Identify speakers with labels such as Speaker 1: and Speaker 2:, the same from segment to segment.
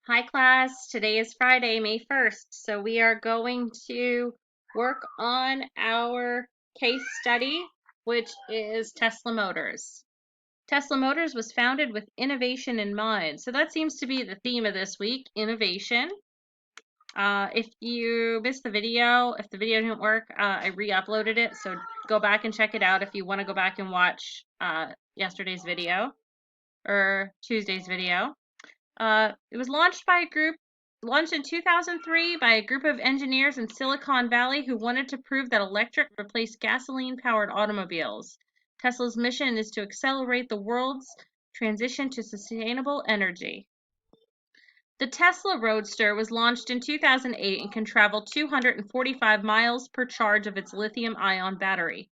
Speaker 1: Hi class, today is Friday, May 1st, so we are going to work on our case study, which is Tesla Motors. Tesla Motors was founded with innovation in mind, so that seems to be the theme of this week, innovation. If you missed the video, if the video didn't work, I re-uploaded it, so go back and check it out if you want to go back and watch yesterday's video, or Tuesday's video. It was launched in 2003 by a group of engineers in Silicon Valley who wanted to prove that electric replaced gasoline-powered automobiles. Tesla's mission is to accelerate the world's transition to sustainable energy. The Tesla Roadster was launched in 2008 and can travel 245 miles per charge of its lithium-ion battery.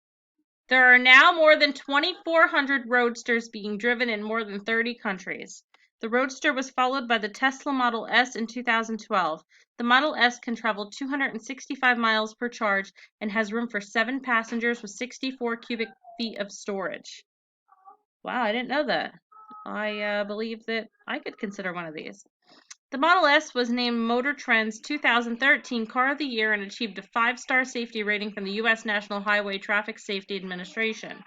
Speaker 1: There are now more than 2,400 Roadsters being driven in more than 30 countries. The Roadster was followed by the Tesla Model S in 2012. The Model S can travel 265 miles per charge and has room for 7 passengers with 64 cubic feet of storage. Wow, I didn't know that. I believe that I could consider one of these. The Model S was named Motor Trend's 2013 Car of the Year and achieved a 5-star safety rating from the U.S. National Highway Traffic Safety Administration.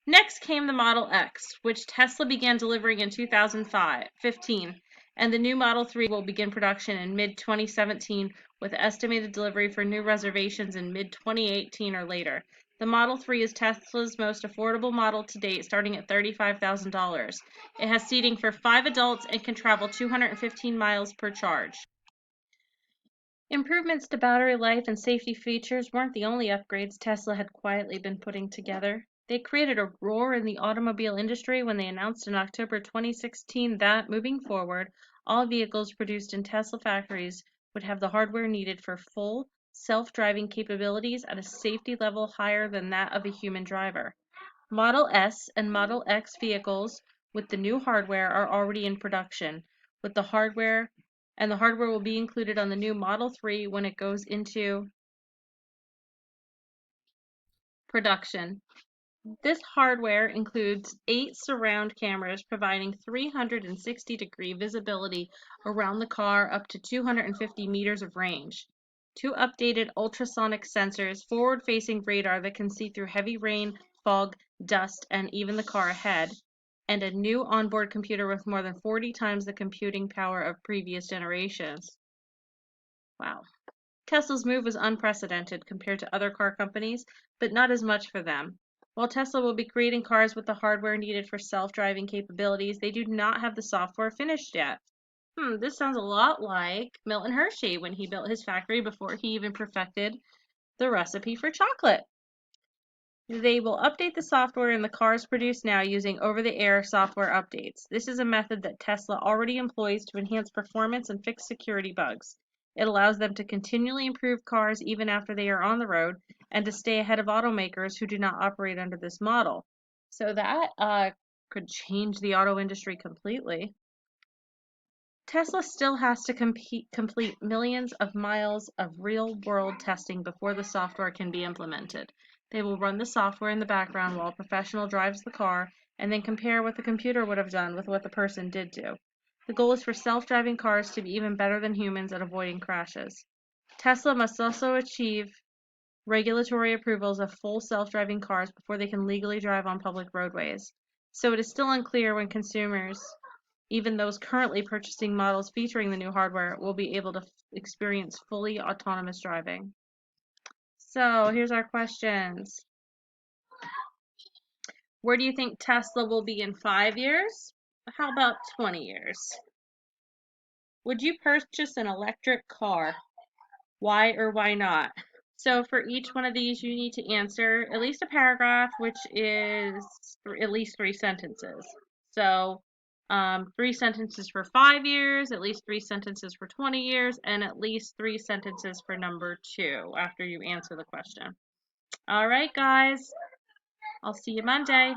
Speaker 1: Next came the Model X, which Tesla began delivering in 2015, and the new Model 3 will begin production in mid-2017 with estimated delivery for new reservations in mid-2018 or later. The Model 3 is Tesla's most affordable model to date, starting at $35,000. It has seating for 5 adults and can travel 215 miles per charge. Improvements to battery life and safety features weren't the only upgrades Tesla had quietly been putting together. They created a roar in the automobile industry when they announced in October 2016 that, moving forward, all vehicles produced in Tesla factories would have the hardware needed for full self-driving capabilities at a safety level higher than that of a human driver. Model S and Model X vehicles with the new hardware are already in production, with the hardware will be included on the new Model 3 when it goes into production. This hardware includes 8 surround cameras providing 360-degree visibility around the car up to 250 meters of range. 2 updated ultrasonic sensors, forward-facing radar that can see through heavy rain, fog, dust, and even the car ahead, and a new onboard computer with more than 40 times the computing power of previous generations. Wow. Tesla's move was unprecedented compared to other car companies, but not as much for them. While Tesla will be creating cars with the hardware needed for self-driving capabilities, they do not have the software finished yet. This sounds a lot like Milton Hershey when he built his factory before he even perfected the recipe for chocolate. They will update the software in the cars produced now using over-the-air software updates. This is a method that Tesla already employs to enhance performance and fix security bugs. It allows them to continually improve cars even after they are on the road and to stay ahead of automakers who do not operate under this model. So that could change the auto industry completely. Tesla still has to complete millions of miles of real-world testing before the software can be implemented. They will run the software in the background while a professional drives the car and then compare what the computer would have done with what the person did do. The goal is for self-driving cars to be even better than humans at avoiding crashes. Tesla must also achieve regulatory approvals of full self-driving cars before they can legally drive on public roadways. So it is still unclear when consumers, even those currently purchasing models featuring the new hardware, will be able to experience fully autonomous driving. So here's our questions. Where do you think Tesla will be in 5 years? How about 20 years? Would you purchase an electric car? Why or why not? So for each one of these, you need to answer at least a paragraph, which is at least 3 sentences. So 3 sentences for 5 years, at least 3 sentences for 20 years, and at least 3 sentences for number 2 after you answer the question. All right, guys. I'll see you Monday.